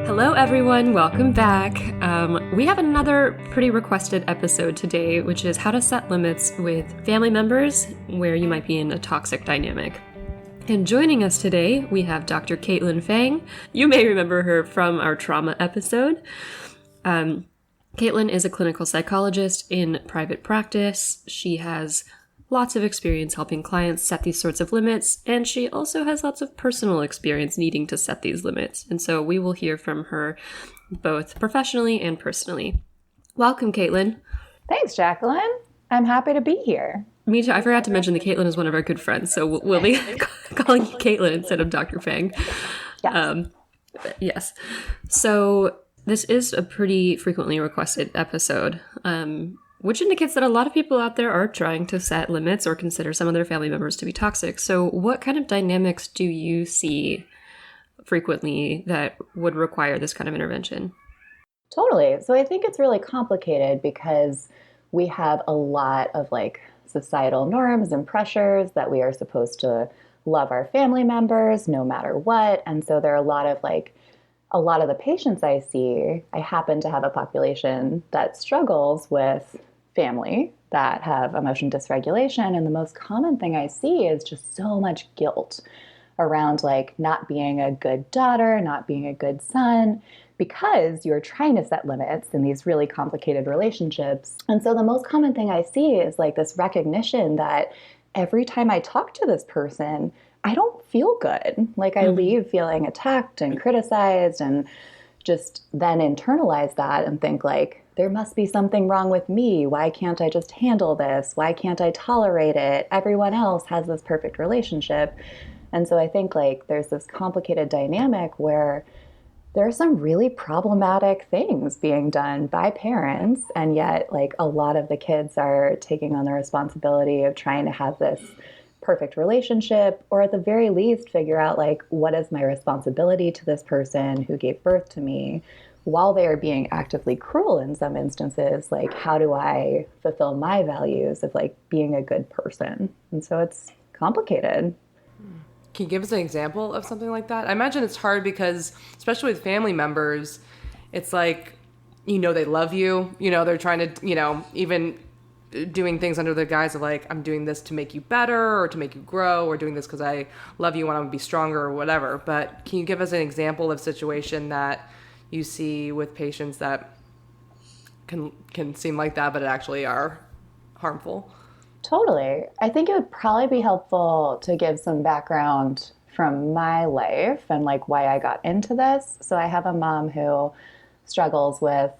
Hello, everyone. Welcome back. We have another pretty requested episode today, which is how to set limits with family members where you might be in a toxic dynamic. And joining us today, we have Dr. Caitlin Fang. You may remember her from our trauma episode. Caitlin is a clinical psychologist in private practice. She has lots of experience helping clients set these sorts of limits, and she also has lots of personal experience needing to set these limits. And so we will hear from her both professionally and personally. Welcome, Caitlin. Thanks, Jacqueline. I'm happy to be here. Me too. I forgot to mention that Caitlin is one of our good friends, so we'll be calling you Caitlin instead of Dr. Fang. Yes. Yes. So this is a pretty frequently requested episode, which indicates that a lot of people out there are trying to set limits or consider some of their family members to be toxic. So what kind of dynamics do you see frequently that would require this kind of intervention? Totally. So I think it's really complicated because we have a lot of societal norms and pressures that we are supposed to love our family members no matter what. And so there are a lot of the patients I see, I happen to have a population that struggles with family that have emotion dysregulation. And the most common thing I see is just so much guilt around not being a good daughter, not being a good son, because you're trying to set limits in these really complicated relationships. And so the most common thing I see is this recognition that every time I talk to this person, I don't feel good. I leave feeling attacked and criticized, and just then internalize that and think there must be something wrong with me. Why can't I just handle this? Why can't I tolerate it? Everyone else has this perfect relationship. And so I think there's this complicated dynamic where there are some really problematic things being done by parents, and yet a lot of the kids are taking on the responsibility of trying to have this perfect relationship, or at the very least figure out what is my responsibility to this person who gave birth to me, while they are being actively cruel in some instances. How do I fulfill my values of being a good person? And so it's complicated. Can you give us an example of something like that? I imagine it's hard because, especially with family members, it's they love you, they're trying to, even doing things under the guise of I'm doing this to make you better or to make you grow, or doing this because I love you and I want to be stronger or whatever. But can you give us an example of a situation that you see with patients that can seem like that, but actually are harmful? Totally. I think it would probably be helpful to give some background from my life and why I got into this. So I have a mom who struggles with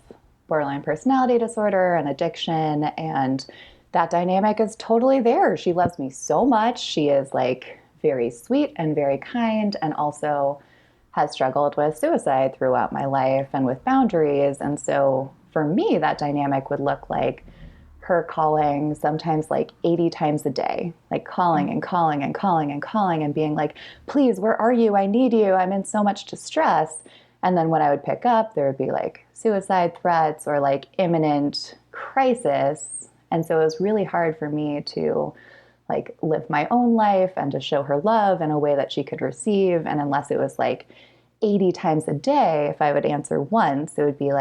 borderline personality disorder and addiction, and that dynamic is totally there. She loves me so much. She is very sweet and very kind, and also has struggled with suicide throughout my life and with boundaries. And so for me, that dynamic would look like her calling sometimes 80 times a day, calling and calling and calling and calling and being please, where are you? I need you. I'm in so much distress. And then when I would pick up, there would be suicide threats or imminent crisis. And so it was really hard for me to live my own life and to show her love in a way that she could receive. And unless it was 80 times a day, if I would answer once, it would be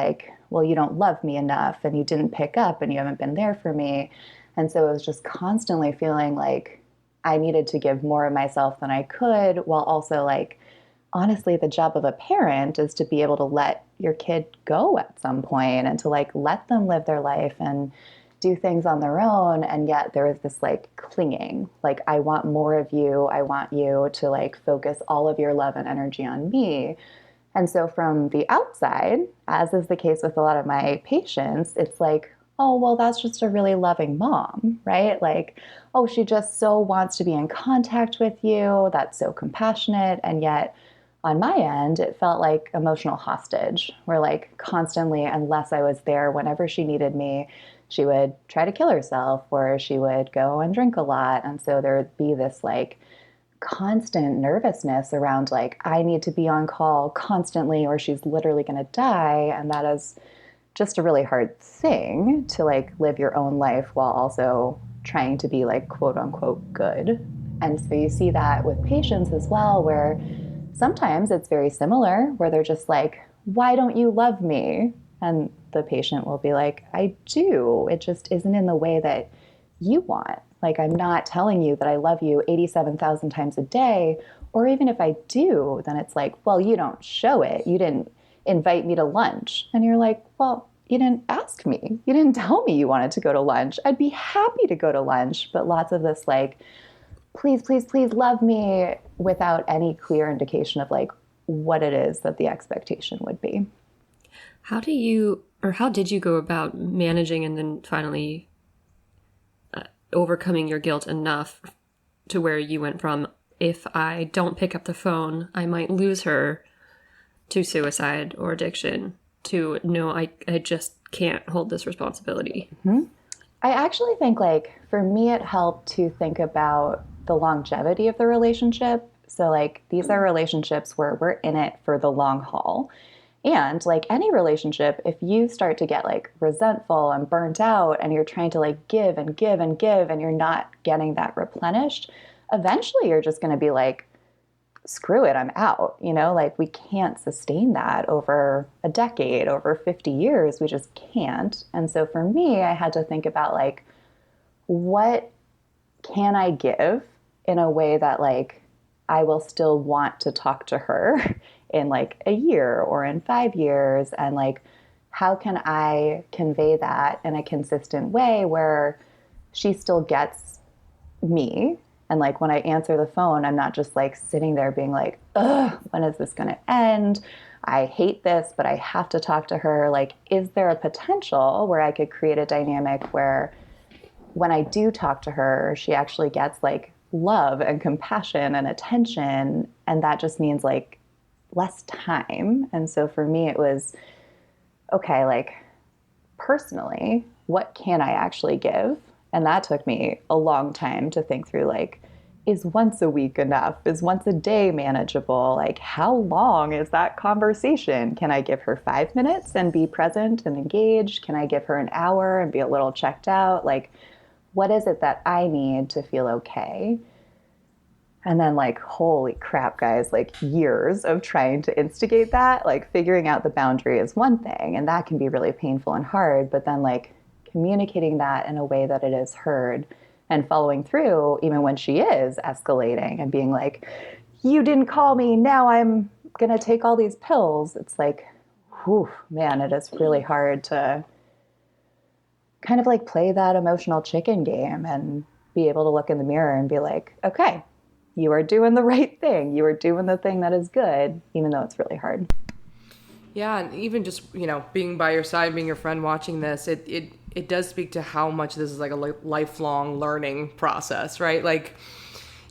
well, you don't love me enough, and you didn't pick up, and you haven't been there for me. And so it was just constantly feeling I needed to give more of myself than I could, while also honestly, the job of a parent is to be able to let your kid go at some point and to let them live their life and do things on their own. And yet there is this clinging, I want more of you. I want you to focus all of your love and energy on me. And so from the outside, as is the case with a lot of my patients, it's oh, well, that's just a really loving mom, right? Oh, she just so wants to be in contact with you. That's so compassionate. And yet on my end, it felt like emotional hostage, where constantly, unless I was there whenever she needed me, she would try to kill herself, or she would go and drink a lot. And so there would be this constant nervousness around I need to be on call constantly or she's literally going to die. And that is just a really hard thing to live your own life while also trying to be quote unquote good. And so you see that with patients as well, where sometimes it's very similar, where they're just why don't you love me? And the patient will be like, I do. It just isn't in the way that you want. Like, I'm not telling you that I love you 87,000 times a day. Or even if I do, then it's like, well, you don't show it. You didn't invite me to lunch. And you're like, well, you didn't ask me. You didn't tell me you wanted to go to lunch. I'd be happy to go to lunch. But lots of this, like, please, please, please love me without any clear indication of like what it is that the expectation would be. How did you go about managing and then finally overcoming your guilt enough to where you went from, if I don't pick up the phone, I might lose her, to suicide or addiction, to no, I just can't hold this responsibility? Mm-hmm. I actually think, like, for me, it helped to think about the longevity of the relationship. So, like, these are relationships where we're in it for the long haul. And like any relationship, if you start to get like resentful and burnt out and you're trying to like give and give and give and you're not getting that replenished, eventually you're just going to be like, screw it, I'm out. You know, like we can't sustain that over a decade, over 50 years. We just can't. And so for me, I had to think about like, what can I give in a way that like I will still want to talk to her in like a year or in 5 years, and like how can I convey that in a consistent way where she still gets me, and like when I answer the phone, I'm not just like sitting there being like, ugh, when is this going to end? I hate this, but I have to talk to her. Like, is there a potential where I could create a dynamic where when I do talk to her, she actually gets like love and compassion and attention, and that just means like less time. And so for me, it was, okay, like personally, what can I actually give? And that took me a long time to think through, like, is once a week enough? Is once a day manageable? Like, how long is that conversation? Can I give her 5 minutes and be present and engaged? Can I give her an hour and be a little checked out? Like, what is it that I need to feel okay? And then like, holy crap, guys, like years of trying to instigate that, like figuring out the boundary is one thing, and that can be really painful and hard, but then like communicating that in a way that it is heard and following through even when she is escalating and being like, you didn't call me, now I'm going to take all these pills. It's like, whew, man, it is really hard to kind of like play that emotional chicken game and be able to look in the mirror and be like, okay, you are doing the right thing. You are doing the thing that is good, even though it's really hard. Yeah, and even just, you know, being by your side, being your friend watching this, it does speak to how much this is like a lifelong learning process, right? Like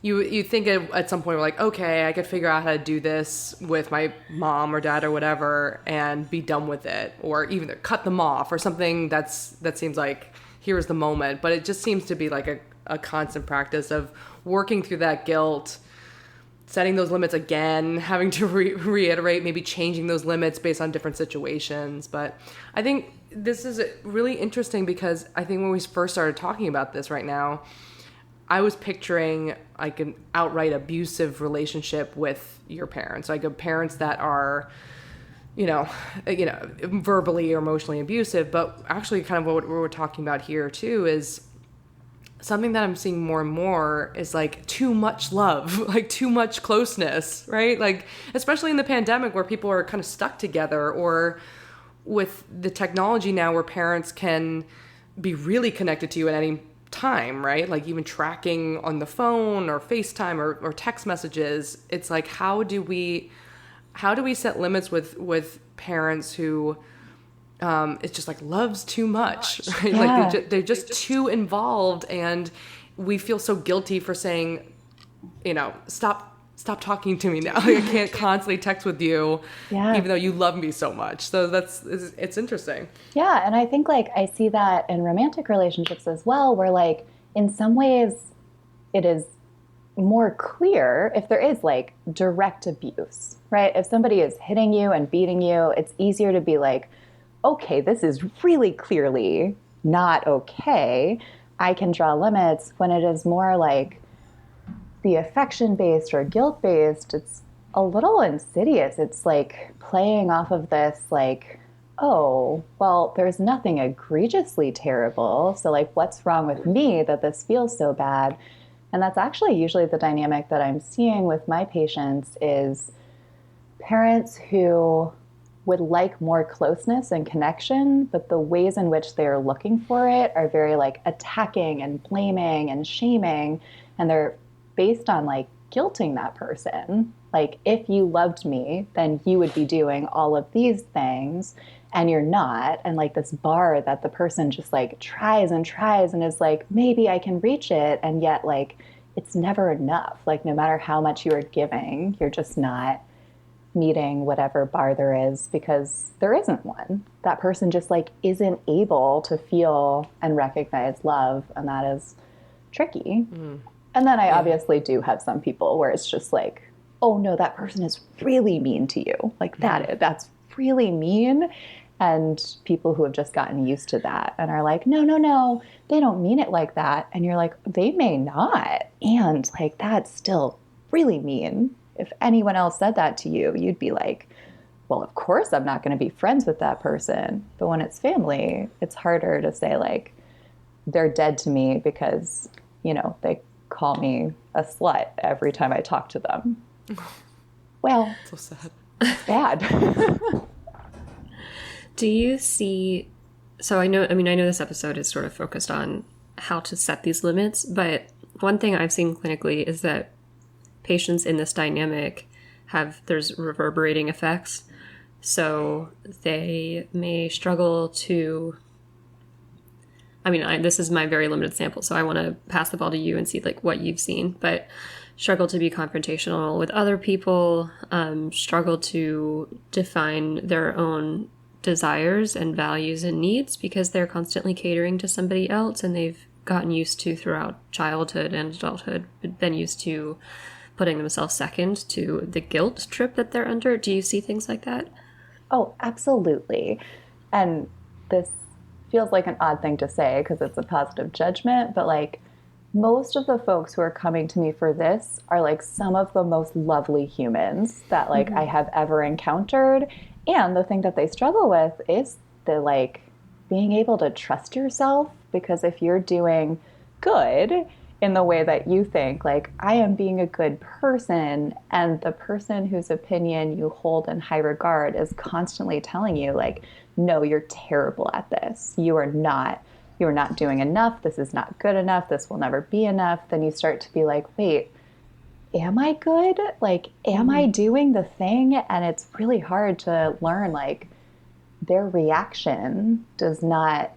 you think at some point we're like, okay, I could figure out how to do this with my mom or dad or whatever and be done with it, or even cut them off or something that seems like here's the moment. But it just seems to be like a constant practice of working through that guilt, setting those limits again, having to reiterate, maybe changing those limits based on different situations. But I think this is really interesting because I think when we first started talking about this right now, I was picturing like an outright abusive relationship with your parents, like parents that are, you know, verbally or emotionally abusive. But actually kind of what we're talking about here too is something that I'm seeing more and more is like too much love, like too much closeness, right? Like, especially in the pandemic where people are kind of stuck together, or with the technology now where parents can be really connected to you at any time, right? Like even tracking on the phone or FaceTime or text messages. It's like, how do we set limits with parents who, it's just like loves too much, right? Yeah. Like they're just too involved, and we feel so guilty for saying, you know, stop talking to me now. Like, I can't constantly text with you, even though you love me so much. So it's interesting. Yeah, and I think like I see that in romantic relationships as well, where like in some ways it is more clear if there is like direct abuse, right? If somebody is hitting you and beating you, it's easier to be like, okay, this is really clearly not okay. I can draw limits. When it is more like the affection-based or guilt-based, it's a little insidious. It's like playing off of this, like, oh, well, there's nothing egregiously terrible. So, like, what's wrong with me that this feels so bad? And that's actually usually the dynamic that I'm seeing with my patients is parents who would like more closeness and connection, but the ways in which they are looking for it are very like attacking and blaming and shaming. And they're based on like guilting that person. Like, if you loved me, then you would be doing all of these things and you're not. And like this bar that the person just like tries and tries and is like, maybe I can reach it. And yet, like, it's never enough. Like, no matter how much you are giving, you're just not meeting whatever bar there is because there isn't one. That person just like isn't able to feel and recognize love, and that is tricky. And then I obviously do have some people where it's just like, oh no, that person is really mean to you. Like that's really mean. And people who have just gotten used to that and are like, no, no, no, they don't mean it like that. And you're like, they may not. And like, that's still really mean. If anyone else said that to you, you'd be like, well, of course I'm not going to be friends with that person. But when it's family, it's harder to say like, they're dead to me because, you know, they call me a slut every time I talk to them. Well, So sad. it's bad. Do you see, so I know this episode is sort of focused on how to set these limits, but one thing I've seen clinically is that patients in this dynamic there's reverberating effects. So they may struggle to, this is my very limited sample, so I want to pass the ball to you and see like what you've seen, but struggle to be confrontational with other people, struggle to define their own desires and values and needs because they're constantly catering to somebody else, and they've gotten used to throughout childhood and adulthood, been used to putting themselves second to the guilt trip that they're under. Do you see things like that? Oh, absolutely. And this feels like an odd thing to say because it's a positive judgment, but like most of the folks who are coming to me for this are like some of the most lovely humans that like I have ever encountered. And the thing that they struggle with is the like being able to trust yourself, because if you're doing good in the way that you think, like, I am being a good person, and the person whose opinion you hold in high regard is constantly telling you, like, no, you're terrible at this. You are not doing enough. This is not good enough. This will never be enough. Then you start to be like, wait, am I good? Like, am I doing the thing? And it's really hard to learn, like, their reaction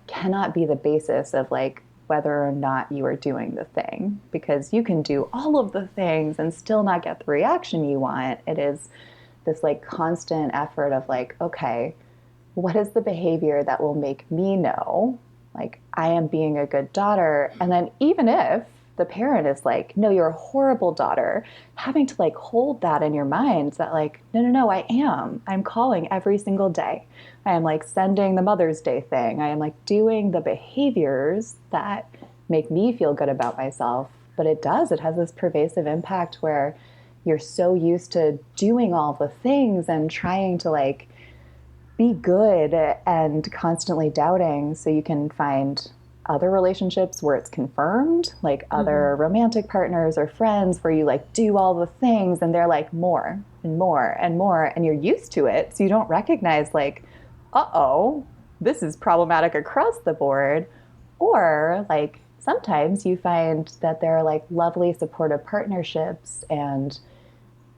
cannot be the basis of like whether or not you are doing the thing, because you can do all of the things and still not get the reaction you want. It is this like constant effort of like, okay, what is the behavior that will make me know like I am being a good daughter? And then even if the parent is like, no, you're a horrible daughter, having to like hold that in your mind that like, no, I'm calling every single day. I am like sending the Mother's Day thing. I am like doing the behaviors that make me feel good about myself. But it has this pervasive impact where you're so used to doing all the things and trying to like be good and constantly doubting so you can find other relationships where it's confirmed, like other romantic partners or friends where you like do all the things and they're like more and more and more, and you're used to it. So you don't recognize like, uh-oh, this is problematic across the board. Or like sometimes you find that there are like lovely supportive partnerships, and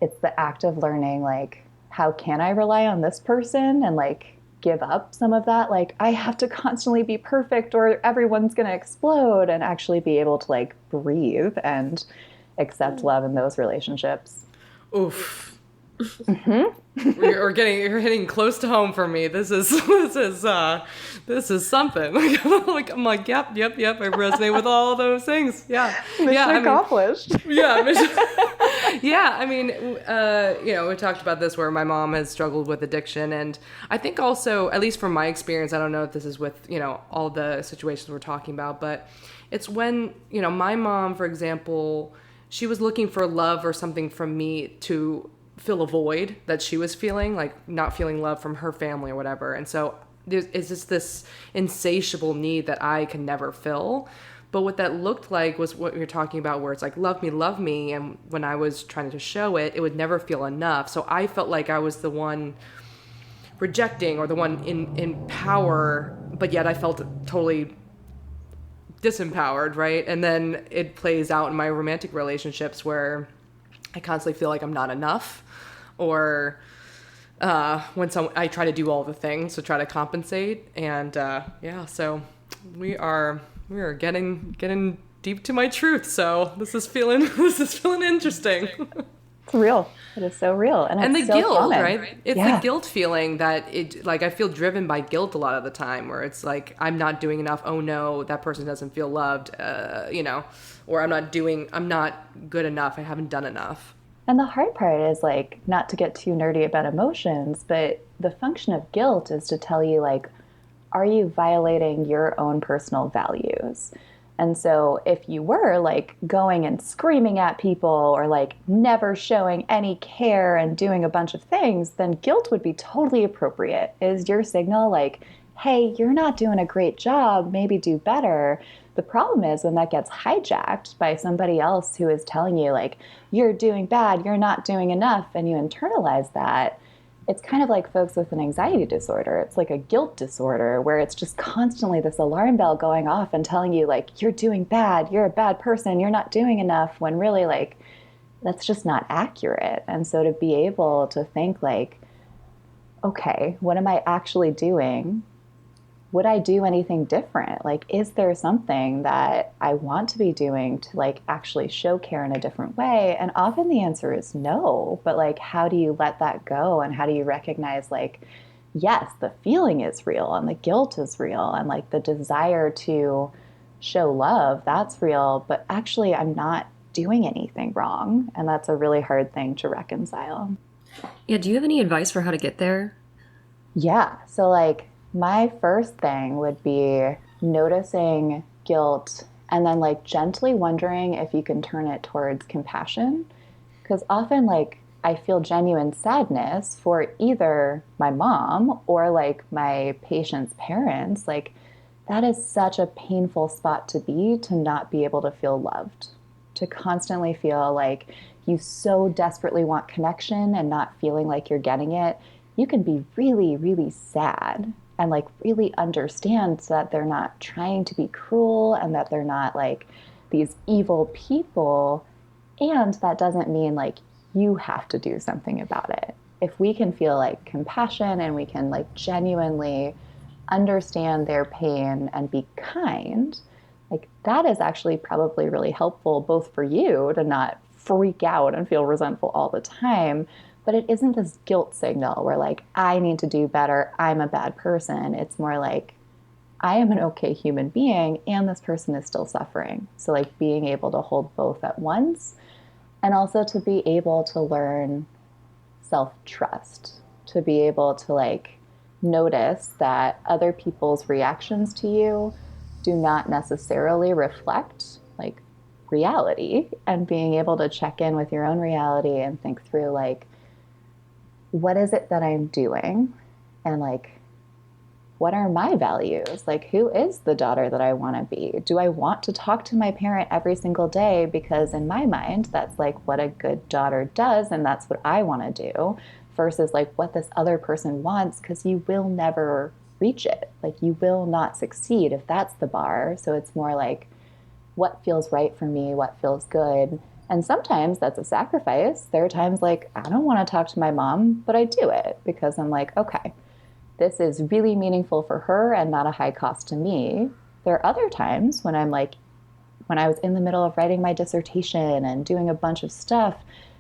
it's the act of learning like, how can I rely on this person and like give up some of that, like I have to constantly be perfect or everyone's going to explode, and actually be able to like breathe and accept love in those relationships. Oof. You're hitting close to home for me. This is something. I'm like, yep. I resonate with all of those things. Yeah. Mission accomplished. Yeah, I mean, we talked about this where my mom has struggled with addiction, and I think also, at least from my experience, I don't know if this is with, all the situations we're talking about, but it's when, my mom, for example, she was looking for love or something from me to fill a void that she was feeling, like not feeling love from her family or whatever. And so it's just this insatiable need that I can never fill. But what that looked like was what you're talking about, where it's like, love me. And when I was trying to show it, it would never feel enough. So I felt like I was the one rejecting or the one in power, but yet I felt totally disempowered, right? And then it plays out in my romantic relationships where I constantly feel like I'm not enough, or when I try to do all the things to try to compensate. And so we are getting deep to my truth. So this is feeling interesting. It's real. It is so real. And the it's so guilt, common. right? It's the guilt feeling that I feel driven by guilt a lot of the time, where it's like, I'm not doing enough. Oh no, that person doesn't feel loved, or I'm not good enough. I haven't done enough. And the hard part is, like, not to get too nerdy about emotions, but the function of guilt is to tell you, like, are you violating your own personal values? And so if you were, like, going and screaming at people, or like never showing any care and doing a bunch of things, then guilt would be totally appropriate. Is your signal like, hey, you're not doing a great job, maybe do better? The problem is when that gets hijacked by somebody else who is telling you, like, you're doing bad, you're not doing enough, and you internalize that. It's kind of like folks with an anxiety disorder. It's like a guilt disorder, where it's just constantly this alarm bell going off and telling you, like, you're doing bad, you're a bad person, you're not doing enough, when really, like, that's just not accurate. And so to be able to think, like, okay, what am I actually doing? Would I do anything different? Like, is there something that I want to be doing to, like, actually show care in a different way? And often the answer is no. But, like, how do you let that go? And how do you recognize, like, yes, the feeling is real and the guilt is real, and, like, the desire to show love, that's real, but actually I'm not doing anything wrong. And that's a really hard thing to reconcile. Yeah, do you have any advice for how to get there? Yeah. So, like, my first thing would be noticing guilt and then, like, gently wondering if you can turn it towards compassion. Because often, like, I feel genuine sadness for either my mom or, like, my patient's parents. Like, that is such a painful spot to be, to not be able to feel loved, to constantly feel like you so desperately want connection and not feeling like you're getting it. You can be really, really sad and, like, really understand that they're not trying to be cruel and that they're not, like, these evil people. And that doesn't mean, like, you have to do something about it. If we can feel, like, compassion and we can, like, genuinely understand their pain and be kind, like, that is actually probably really helpful, both for you to not freak out and feel resentful all the time, but it isn't this guilt signal where, like, I need to do better, I'm a bad person. It's more like, I am an okay human being and this person is still suffering. So, like, being able to hold both at once, and also to be able to learn self-trust, to be able to, like, notice that other people's reactions to you do not necessarily reflect, like, reality, and being able to check in with your own reality and think through, like, what is it that I'm doing? And, like, what are my values? Like, who is the daughter that I want to be? Do I want to talk to my parent every single day? Because in my mind, that's, like, what a good daughter does, and that's what I want to do, versus, like, what this other person wants, because you will never reach it. Like, you will not succeed if that's the bar. So it's more like, what feels right for me? What feels good? And sometimes that's a sacrifice. There are times, like, I don't want to talk to my mom, but I do it because I'm like, okay, this is really meaningful for her and not a high cost to me. There are other times when I'm like, when I was in the middle of writing my dissertation and doing a bunch of stuff,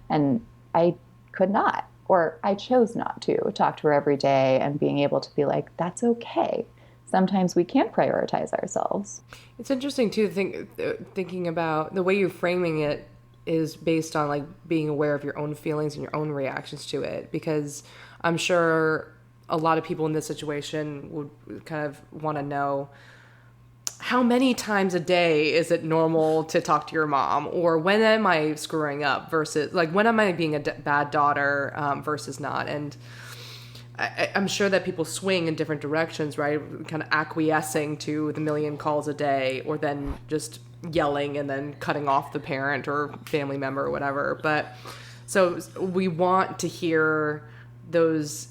and I could not, or I chose not to talk to her every day, and being able to be like, that's okay. Sometimes we can't prioritize ourselves. It's interesting too, thinking about the way you're framing it is based on, like, being aware of your own feelings and your own reactions to it, because I'm sure a lot of people in this situation would kind of want to know, how many times a day is it normal to talk to your mom? Or when am I screwing up versus, like, when am I being a bad daughter versus not? And I'm sure that people swing in different directions, right? Kind of acquiescing to the million calls a day, or then just yelling and then cutting off the parent or family member or whatever. But so we want to hear those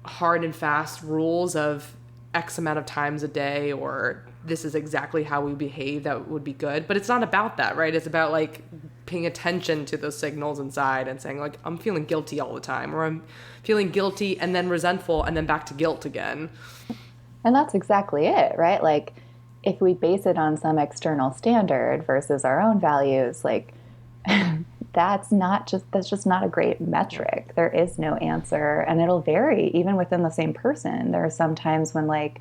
hard and fast rules of X amount of times a day, or this is exactly how we behave that would be good. But it's not about that, right? It's about like paying attention to those signals inside and saying, like, I'm feeling guilty all the time, or I'm feeling guilty and then resentful and then back to guilt again. And that's exactly it, right? Like, if we base it on some external standard versus our own values, like, that's just not a great metric. There is no answer, and it'll vary even within the same person. There are some times when, like,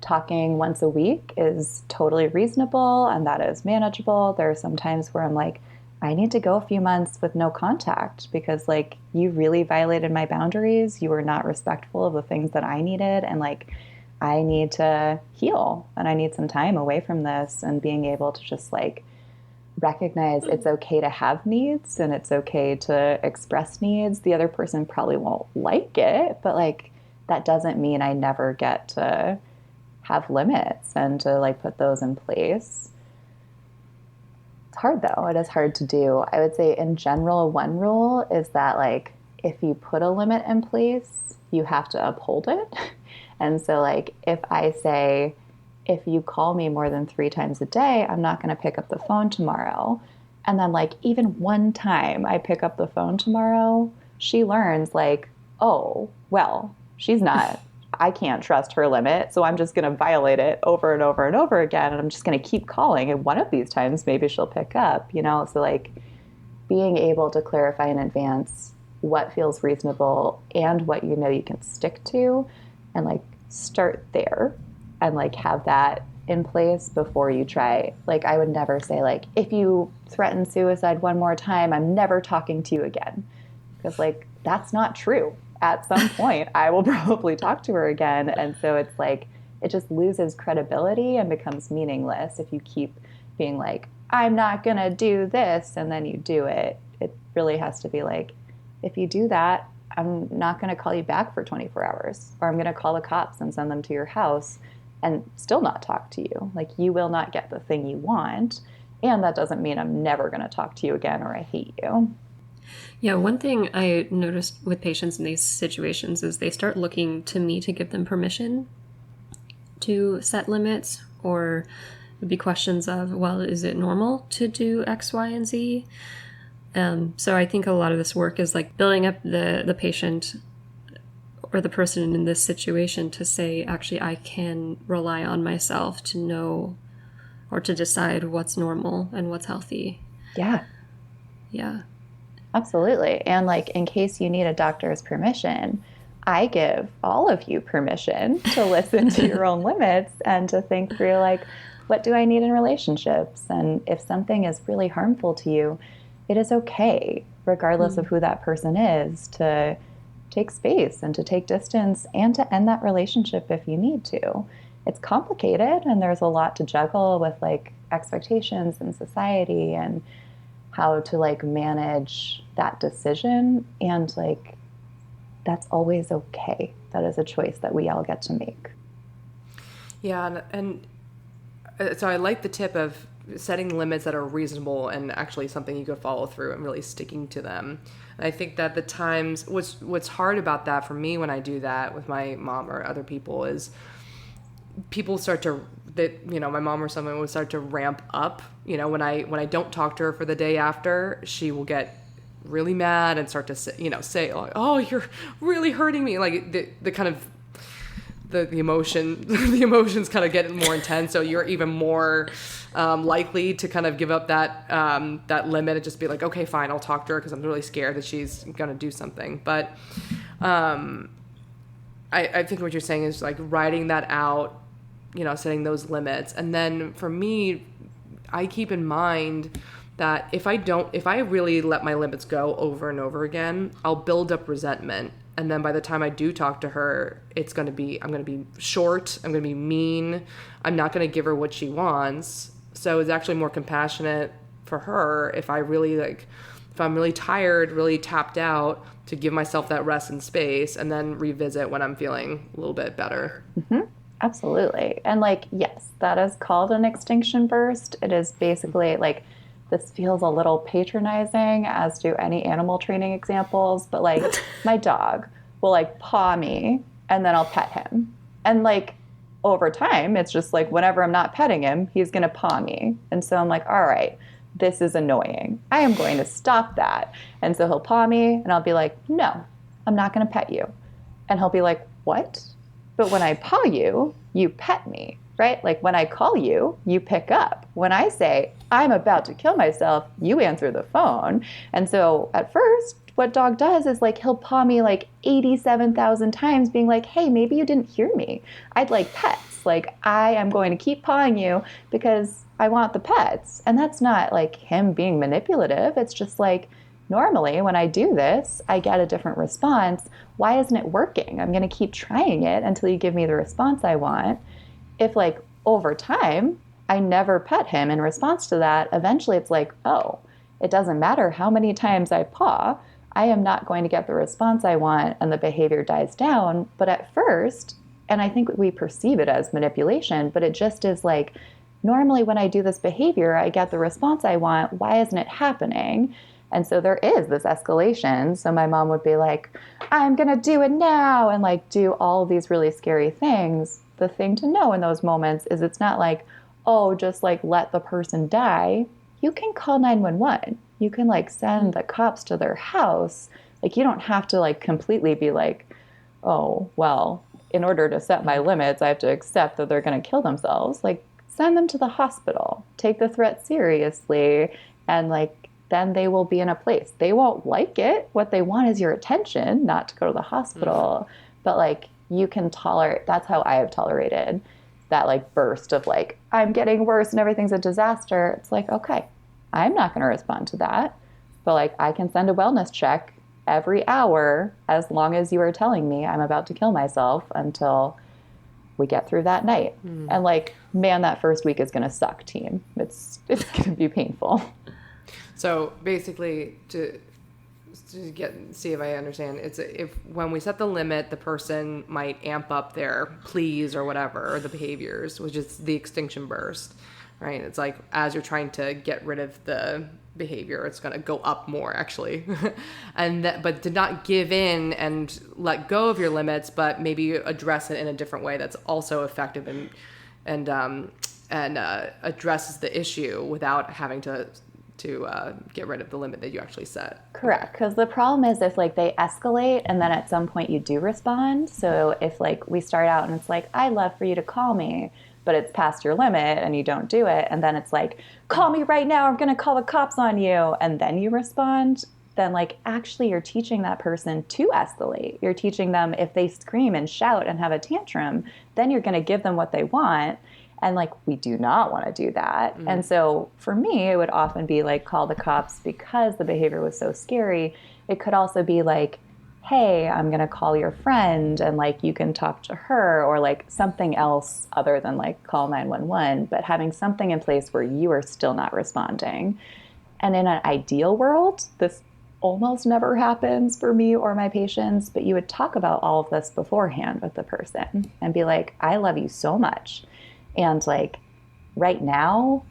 talking once a week is totally reasonable and that is manageable. There are some times where I'm like, I need to go a few months with no contact because, like, you really violated my boundaries. You were not respectful of the things that I needed, and, like, I need to heal and I need some time away from this. And being able to just, like, recognize it's okay to have needs and it's okay to express needs. The other person probably won't like it, but, like, that doesn't mean I never get to have limits and to, like, put those in place. It's hard though. It is hard to do. I would say in general, one rule is that, like, if you put a limit in place, you have to uphold it. And so, like, if I say, if you call me more than 3 times a day, I'm not going to pick up the phone tomorrow. And then, like, even one time I pick up the phone tomorrow, she learns, like, oh, well, I can't trust her limit, so I'm just going to violate it over and over and over again, and I'm just going to keep calling, and one of these times maybe she'll pick up, you know? So, like, being able to clarify in advance what feels reasonable and what you know you can stick to, and, like, start there and, like, have that in place before you try. Like, I would never say, like, if you threaten suicide one more time, I'm never talking to you again, because, like, that's not true. At some point, I will probably talk to her again. And so it's like, it just loses credibility and becomes meaningless if you keep being like, I'm not going to do this, and then you do it. It really has to be like, if you do that, I'm not going to call you back for 24 hours, or I'm going to call the cops and send them to your house and still not talk to you. Like, you will not get the thing you want. And that doesn't mean I'm never going to talk to you again or I hate you. Yeah, one thing I noticed with patients in these situations is they start looking to me to give them permission to set limits, or it would be questions of, well, is it normal to do X, Y, and Z? So I think a lot of this work is, like, building up the patient or the person in this situation to say, actually, I can rely on myself to know or to decide what's normal and what's healthy. Yeah. Yeah. Absolutely. And, like, in case you need a doctor's permission, I give all of you permission to listen to your own limits and to think through, like, what do I need in relationships? And if something is really harmful to you, it is okay, regardless of who that person is, to take space and to take distance and to end that relationship if you need to. It's complicated, and there's a lot to juggle with, like, expectations in society and how to, like, manage that decision. And, like, that's always okay. That is a choice that we all get to make. Yeah. And so I like the tip of setting limits that are reasonable and actually something you could follow through and really sticking to them. And I think that the times, what's hard about that for me when I do that with my mom or other people is people start to, my mom or someone will start to ramp up. You know, when I don't talk to her for the day after, she will get really mad and start to say, like, oh, you're really hurting me. Like, the kind of the emotions kind of get more intense. So you're even more likely to kind of give up that limit and just be like, okay, fine, I'll talk to her because I'm really scared that she's going to do something. But I think what you're saying is, like, writing that out, setting those limits. And then for me, I keep in mind that if I really let my limits go over and over again, I'll build up resentment. And then by the time I do talk to her, I'm going to be short. I'm going to be mean. I'm not going to give her what she wants. So it's actually more compassionate for her if I'm really tired, really tapped out, to give myself that rest and space and then revisit when I'm feeling a little bit better. Mm-hmm. Absolutely. And like, yes, that is called an extinction burst. It is basically like, this feels a little patronizing, as do any animal training examples, but like my dog will like paw me and then I'll pet him. And like over time, it's just like whenever I'm not petting him, he's going to paw me. And so I'm like, all right, this is annoying. I am going to stop that. And so he'll paw me and I'll be like, no, I'm not going to pet you. And he'll be like, what? But when I paw you, you pet me, right? Like when I call you, you pick up. When I say, I'm about to kill myself, you answer the phone. And so at first, what dog does is like, he'll paw me like 87,000 times being like, hey, maybe you didn't hear me. I'd like pets. Like I am going to keep pawing you because I want the pets. And that's not like him being manipulative. It's just like, normally when I do this, I get a different response. Why isn't it working? I'm going to keep trying it until you give me the response I want. If like over time, I never pet him in response to that, eventually it's like, oh, it doesn't matter how many times I paw, I am not going to get the response I want and the behavior dies down. But at first, and I think we perceive it as manipulation, but it just is like, normally when I do this behavior, I get the response I want. Why isn't it happening? And so there is this escalation. So my mom would be like, I'm going to do it now, and like do all of these really scary things. The thing to know in those moments is it's not like, oh, just like let the person die. You can call 911. You can like send the cops to their house. Like you don't have to like completely be like, oh, well, in order to set my limits, I have to accept that they're going to kill themselves. Like send them to the hospital, take the threat seriously, and like then they will be in a place. They won't like it. What they want is your attention, not to go to the hospital. But like you can tolerate, that's how I have tolerated that like burst of like, I'm getting worse and everything's a disaster. It's like, okay, I'm not going to respond to that. But like I can send a wellness check every hour as long as you are telling me I'm about to kill myself until we get through that night. And like, man, that first week is going to suck, team. It's going to be painful. So basically, to see if I understand, it's if when we set the limit, the person might amp up their pleas or whatever, or the behaviors, which is the extinction burst, right? It's like as you're trying to get rid of the behavior, it's going to go up more actually, but to not give in and let go of your limits, but maybe address it in a different way that's also effective and addresses the issue without having to get rid of the limit that you actually set. Correct. Because the problem is if like they escalate and then at some point you do respond. So if like we start out and it's like, I'd love for you to call me, but it's past your limit and you don't do it. And then it's like, call me right now. I'm going to call the cops on you. And then you respond. Then like actually you're teaching that person to escalate. You're teaching them if they scream and shout and have a tantrum, then you're going to give them what they want. And like, we do not want to do that. And so for me, it would often be like, call the cops because the behavior was so scary. It could also be like, hey, I'm going to call your friend and like, you can talk to her, or like something else other than like call 911, but having something in place where you are still not responding. And in an ideal world, this almost never happens for me or my patients, but you would talk about all of this beforehand with the person and be like, I love you so much. And like right now,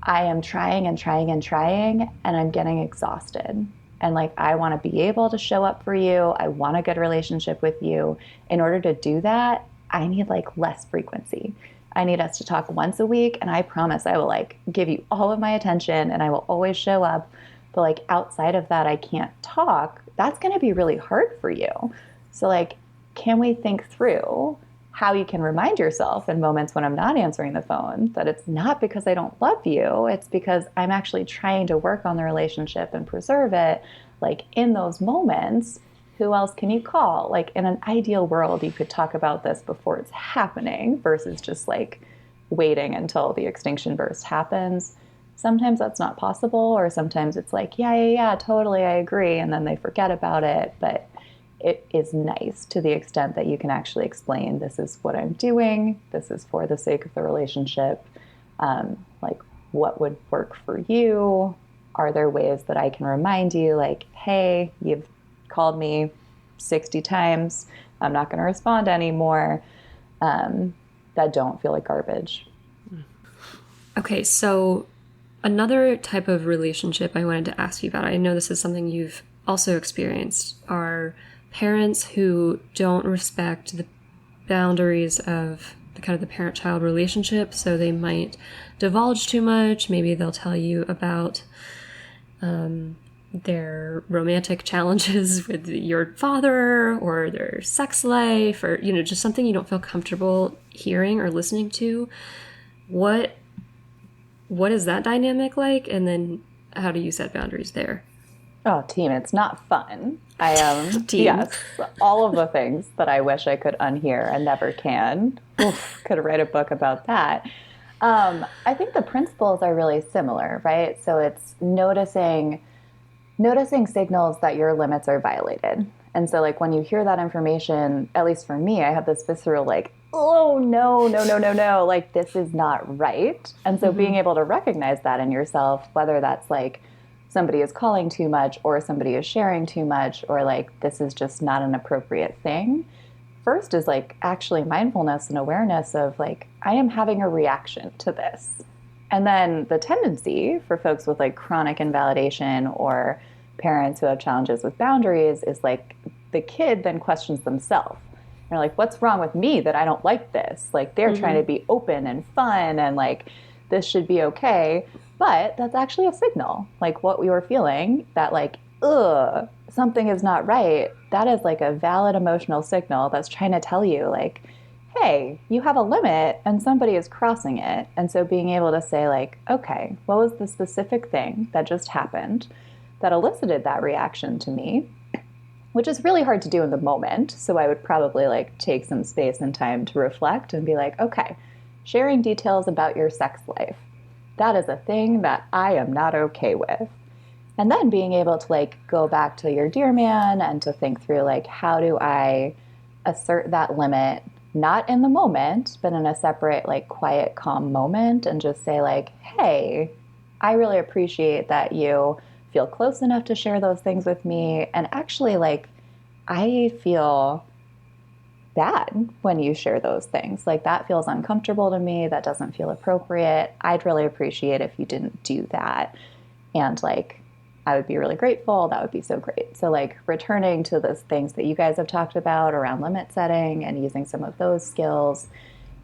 I am trying and trying and trying, and I'm getting exhausted. And like, I want to be able to show up for you. I want a good relationship with you. In order to do that, I need like less frequency. I need us to talk once a week. And I promise I will like give you all of my attention and I will always show up. But like outside of that, I can't talk. That's going to be really hard for you. So like, can we think through how you can remind yourself in moments when I'm not answering the phone that it's not because I don't love you, it's because I'm actually trying to work on the relationship and preserve it. Like in those moments, who else can you call? Like in an ideal world, you could talk about this before it's happening versus just like waiting until the extinction burst happens. Sometimes that's not possible, or sometimes it's like, yeah, totally, I agree. And then they forget about it. But it is nice to the extent that you can actually explain, this is what I'm doing, this is for the sake of the relationship, like what would work for you? Are there ways that I can remind you, like, hey, you've called me 60 times, I'm not going to respond anymore, that don't feel like garbage. Okay, so another type of relationship I wanted to ask you about, I know this is something you've also experienced, are parents who don't respect the boundaries of the kind of the parent-child relationship. So they might divulge too much. Maybe they'll tell you about their romantic challenges with your father or their sex life, or, you know, just something you don't feel comfortable hearing or listening to. What is that dynamic like? And then how do you set boundaries there? Oh, team, it's not fun. I am, Team. yes, all of the things that I wish I could unhear and never can. Oof, could write a book about that. I think the principles are really similar, right? So it's noticing signals that your limits are violated. And so like when you hear that information, at least for me, I have this visceral like, oh, no, like this is not right. And so being able to recognize that in yourself, whether that's like somebody is calling too much or somebody is sharing too much or like this is just not an appropriate thing. First is like actually mindfulness and awareness of like, I am having a reaction to this. And then the tendency for folks with like chronic invalidation or parents who have challenges with boundaries is like the kid then questions themselves. They're like, what's wrong with me that I don't like this? Like they're trying to be open and fun and like this should be okay. But that's actually a signal, like what we were feeling, that like, ugh, something is not right. That is like a valid emotional signal that's trying to tell you like, hey, you have a limit and somebody is crossing it. And so being able to say like, okay, what was the specific thing that just happened that elicited that reaction to me? Which is really hard to do in the moment. So I would probably like take some space and time to reflect and be like, okay, sharing details about your sex life. That is a thing that I am not okay with. And then being able to like go back to your dear man and to think through like, how do I assert that limit, not in the moment, but in a separate, like quiet, calm moment, and just say like, hey, I really appreciate that you feel close enough to share those things with me. And actually like, I feel bad when you share those things. Like that feels uncomfortable to me. That doesn't feel appropriate. I'd really appreciate if you didn't do that. And like, I would be really grateful. That would be so great. So like returning to those things that you guys have talked about around limit setting and using some of those skills.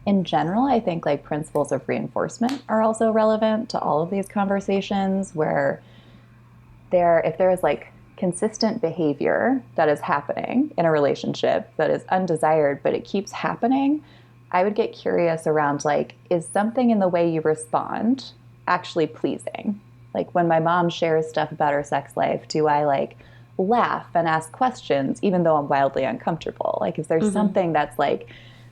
In general, I think like principles of reinforcement are also relevant to all of these conversations where if there is like consistent behavior that is happening in a relationship that is undesired, but it keeps happening, I would get curious around like, is something in the way you respond actually pleasing? Like when my mom shares stuff about her sex life, do I like laugh and ask questions even though I'm wildly uncomfortable? Like is there something that's like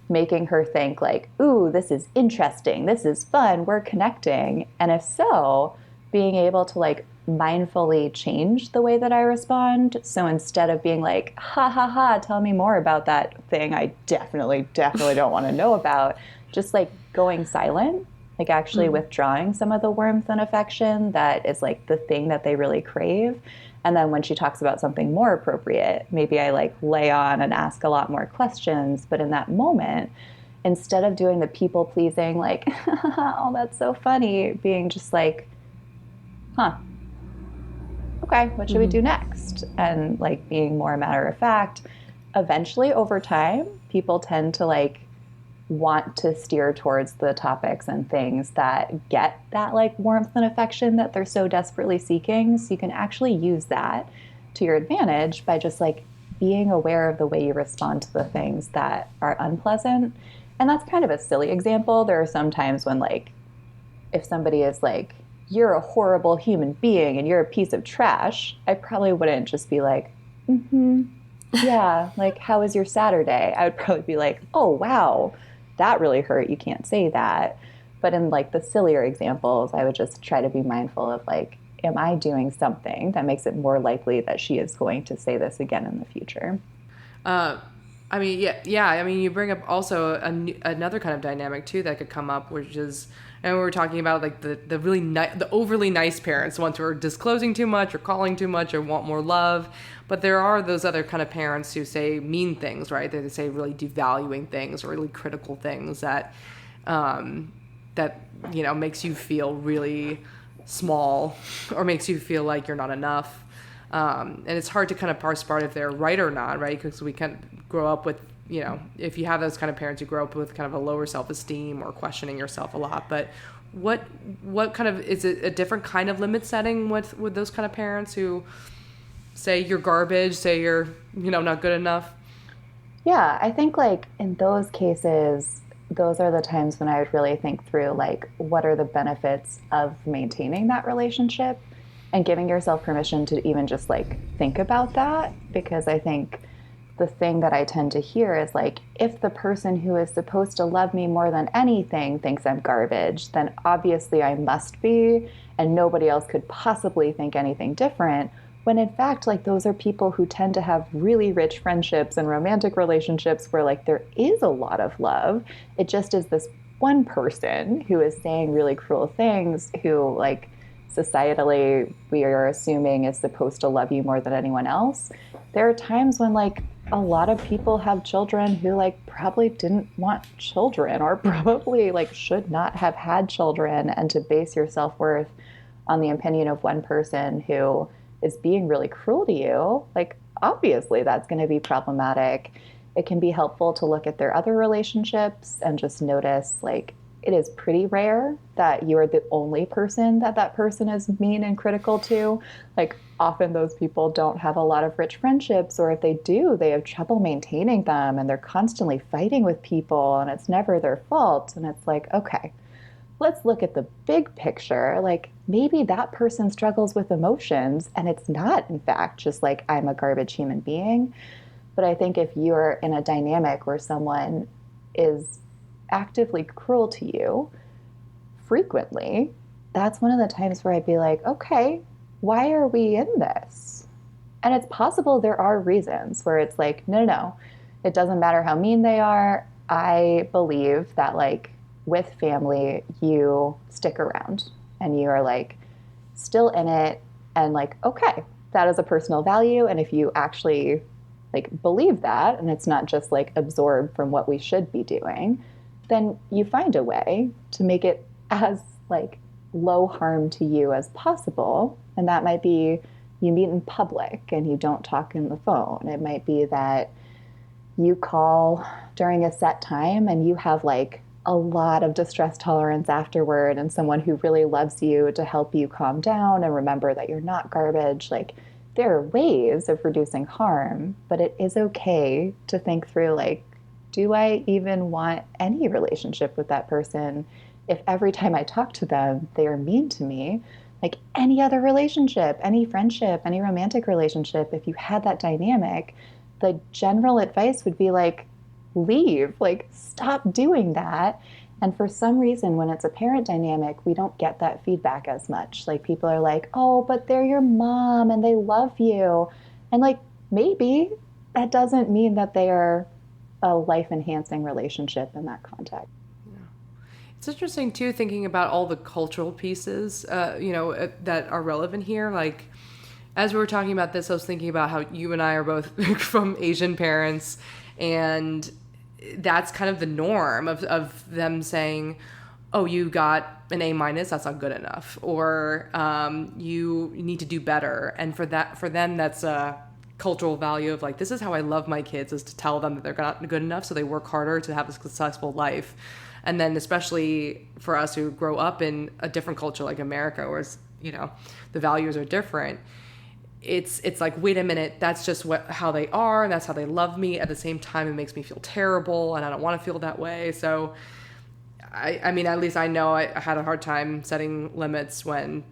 making her think like, ooh, this is interesting, this is fun, we're connecting? And if so, being able to like mindfully change the way that I respond. So instead of being like, ha ha ha, tell me more about that thing I definitely don't want to know about, just like going silent, like actually withdrawing some of the warmth and affection that is like the thing that they really crave. And then when she talks about something more appropriate, maybe I like lay on and ask a lot more questions. But in that moment, instead of doing the people pleasing, like, oh, that's so funny, being just like, huh, okay, what should we do next? And like being more matter of fact. Eventually over time, people tend to like want to steer towards the topics and things that get that like warmth and affection that they're so desperately seeking. So you can actually use that to your advantage by just like being aware of the way you respond to the things that are unpleasant. And that's kind of a silly example. There are some times when like, if somebody is like, you're a horrible human being and you're a piece of trash, I probably wouldn't just be like, yeah, like, how was your Saturday? I would probably be like, oh, wow, that really hurt. You can't say that. But in like the sillier examples, I would just try to be mindful of like, am I doing something that makes it more likely that she is going to say this again in the future? I mean, yeah. I mean, you bring up also another kind of dynamic too that could come up, which is, and we were talking about like the really the overly nice parents, the ones who are disclosing too much or calling too much or want more love. But there are those other kind of parents who say mean things, right? They say really devaluing things or really critical things that, that makes you feel really small or makes you feel like you're not enough. And it's hard to kind of parse apart if they're right or not, right? Because we can grow up with, if you have those kind of parents, you grow up with kind of a lower self-esteem or questioning yourself a lot. But what kind of, is it a different kind of limit setting with those kind of parents who say you're garbage, say you're, not good enough? Yeah, I think like in those cases, those are the times when I would really think through like, what are the benefits of maintaining that relationship and giving yourself permission to even just like think about that. Because I think the thing that I tend to hear is like, if the person who is supposed to love me more than anything thinks I'm garbage, then obviously I must be, and nobody else could possibly think anything different. When in fact, like those are people who tend to have really rich friendships and romantic relationships where like there is a lot of love. It just is this one person who is saying really cruel things, who like societally we are assuming is supposed to love you more than anyone else. There are times when like a lot of people have children who like probably didn't want children or probably like should not have had children, and to base your self-worth on the opinion of one person who is being really cruel to you, like obviously that's going to be problematic. It can be helpful to look at their other relationships and just notice like it is pretty rare that you are the only person that person is mean and critical to. Like often those people don't have a lot of rich friendships, or if they do, they have trouble maintaining them and they're constantly fighting with people and it's never their fault. And it's like, okay, let's look at the big picture. Like maybe that person struggles with emotions and it's not, in fact, just like I'm a garbage human being. But I think if you're in a dynamic where someone is actively cruel to you frequently, that's one of the times where I'd be like, okay, why are we in this? And it's possible there are reasons where it's like, no, it doesn't matter how mean they are. I believe that like with family, you stick around and you are like still in it, and like, okay, that is a personal value. And if you actually like believe that, and it's not just like absorbed from what we should be doing, then you find a way to make it as like low harm to you as possible. And that might be you meet in public and you don't talk in the phone. It might be that you call during a set time and you have like a lot of distress tolerance afterward, and someone who really loves you to help you calm down and remember that you're not garbage. Like there are ways of reducing harm, but it is okay to think through like, do I even want any relationship with that person if every time I talk to them, they are mean to me? Like any other relationship, any friendship, any romantic relationship, if you had that dynamic, the general advice would be like, leave, like stop doing that. And for some reason, when it's a parent dynamic, we don't get that feedback as much. Like people are like, oh, but they're your mom and they love you. And like, maybe that doesn't mean that they are a life-enhancing relationship in that context. Yeah. It's interesting too, thinking about all the cultural pieces, that are relevant here. Like, as we were talking about this, I was thinking about how you and I are both from Asian parents, and that's kind of the norm of them saying, oh, you got an A-, that's not good enough, or you need to do better. And for them, that's a cultural value of like, this is how I love my kids, is to tell them that they're not good enough, so they work harder to have a successful life. And then especially for us who grow up in a different culture like America, where the values are different, it's like, wait a minute, that's just how they are, and that's how they love me. At the same time, it makes me feel terrible, and I don't want to feel that way. So I mean, at least I know I had a hard time setting limits when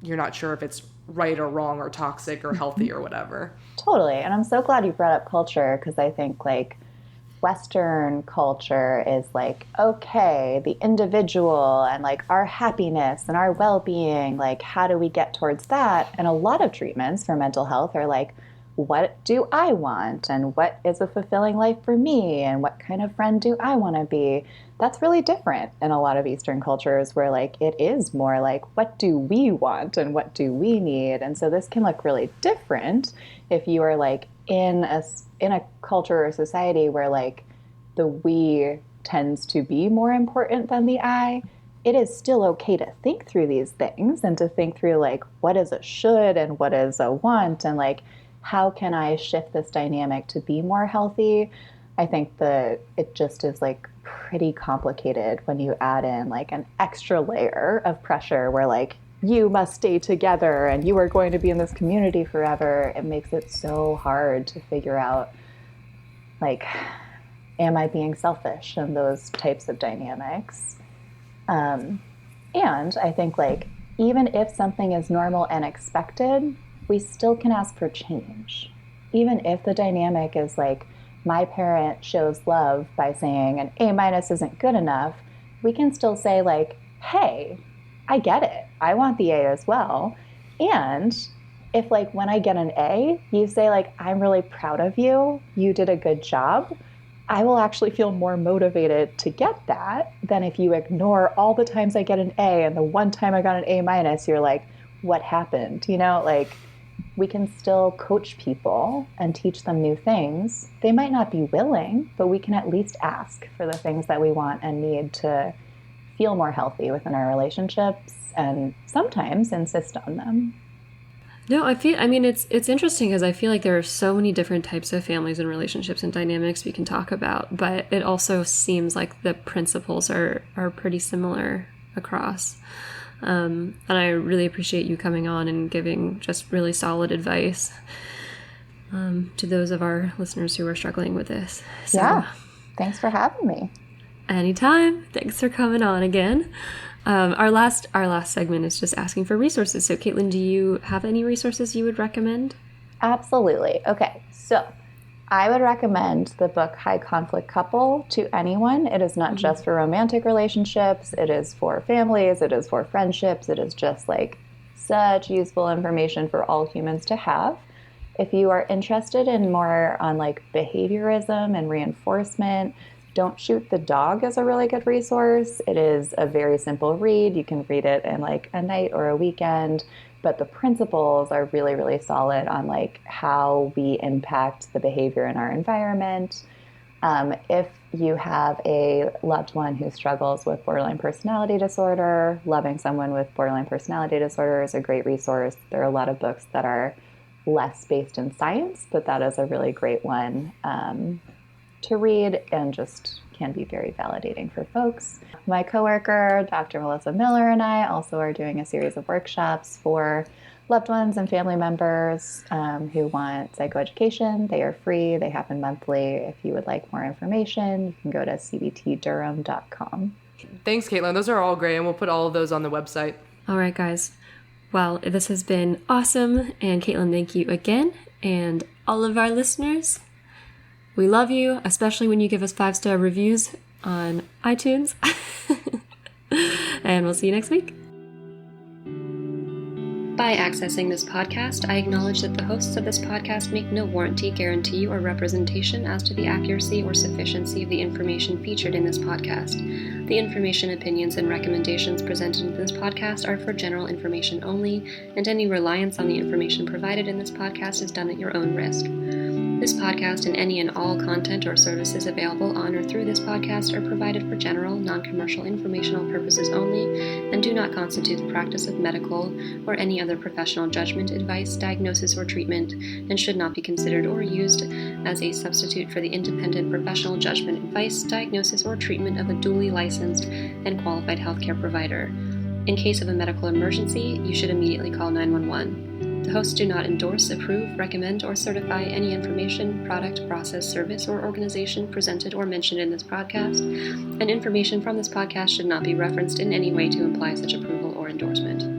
you're not sure if it's right or wrong or toxic or healthy or whatever. Totally. And I'm so glad you brought up culture, because I think like Western culture is like, okay, the individual and like our happiness and our well-being, like how do we get towards that? And a lot of treatments for mental health are like, what do I want? And what is a fulfilling life for me? And what kind of friend do I want to be? That's really different in a lot of Eastern cultures where like it is more like, what do we want and what do we need? And so this can look really different if you are like in a culture or society where like the we tends to be more important than the I. It is still okay to think through these things and to think through like what is a should and what is a want, and like how can I shift this dynamic to be more healthy. I think that it just is like pretty complicated when you add in like an extra layer of pressure where like you must stay together and you are going to be in this community forever. It makes it so hard to figure out like, am I being selfish in those types of dynamics? And I think like even if something is normal and expected, we still can ask for change. Even if the dynamic is like my parent shows love by saying an A- isn't good enough, we can still say like, hey, I get it. I want the A as well. And if like when I get an A, you say like, I'm really proud of you, you did a good job, I will actually feel more motivated to get that than if you ignore all the times I get an A and the one time I got an A-, you're like, what happened? You know, like we can still coach people and teach them new things. They might not be willing, but we can at least ask for the things that we want and need to feel more healthy within our relationships, and sometimes insist on them. No, I mean, it's interesting because I feel like there are so many different types of families and relationships and dynamics we can talk about, but it also seems like the principles are pretty similar across. And I really appreciate you coming on and giving just really solid advice to those of our listeners who are struggling with this. So, yeah, thanks for having me. Anytime. Thanks for coming on again. Our last segment is just asking for resources. So, Caitlin, do you have any resources you would recommend? Absolutely. Okay, so I would recommend the book High Conflict Couple to anyone. It is not just for romantic relationships. It is for families. It is for friendships. It is just like such useful information for all humans to have. If you are interested in more on like behaviorism and reinforcement, Don't Shoot the Dog is a really good resource. It is a very simple read. You can read it in like a night or a weekend, but the principles are really, really solid on like how we impact the behavior in our environment. If you have a loved one who struggles with borderline personality disorder, loving someone with borderline personality disorder is a great resource. There are a lot of books that are less based in science, but that is a really great one to read and just can be very validating for folks. My coworker, Dr. Melissa Miller, and I also are doing a series of workshops for loved ones and family members who want psychoeducation. They are free. They happen monthly. If you would like more information, you can go to cbtdurham.com. Thanks, Caitlin. Those are all great, and we'll put all of those on the website. All right, guys. Well, this has been awesome. And Caitlin, thank you again. And all of our listeners, we love you, especially when you give us 5-star reviews on iTunes. And we'll see you next week. By accessing this podcast, I acknowledge that the hosts of this podcast make no warranty, guarantee, or representation as to the accuracy or sufficiency of the information featured in this podcast. The information, opinions, and recommendations presented in this podcast are for general information only, and any reliance on the information provided in this podcast is done at your own risk. This podcast and any and all content or services available on or through this podcast are provided for general, non-commercial informational purposes only and do not constitute the practice of medical or any other professional judgment, advice, diagnosis, or treatment, and should not be considered or used as a substitute for the independent professional judgment, advice, diagnosis, or treatment of a duly licensed and qualified healthcare provider. In case of a medical emergency, you should immediately call 911. The hosts do not endorse, approve, recommend, or certify any information, product, process, service, or organization presented or mentioned in this podcast, and information from this podcast should not be referenced in any way to imply such approval or endorsement.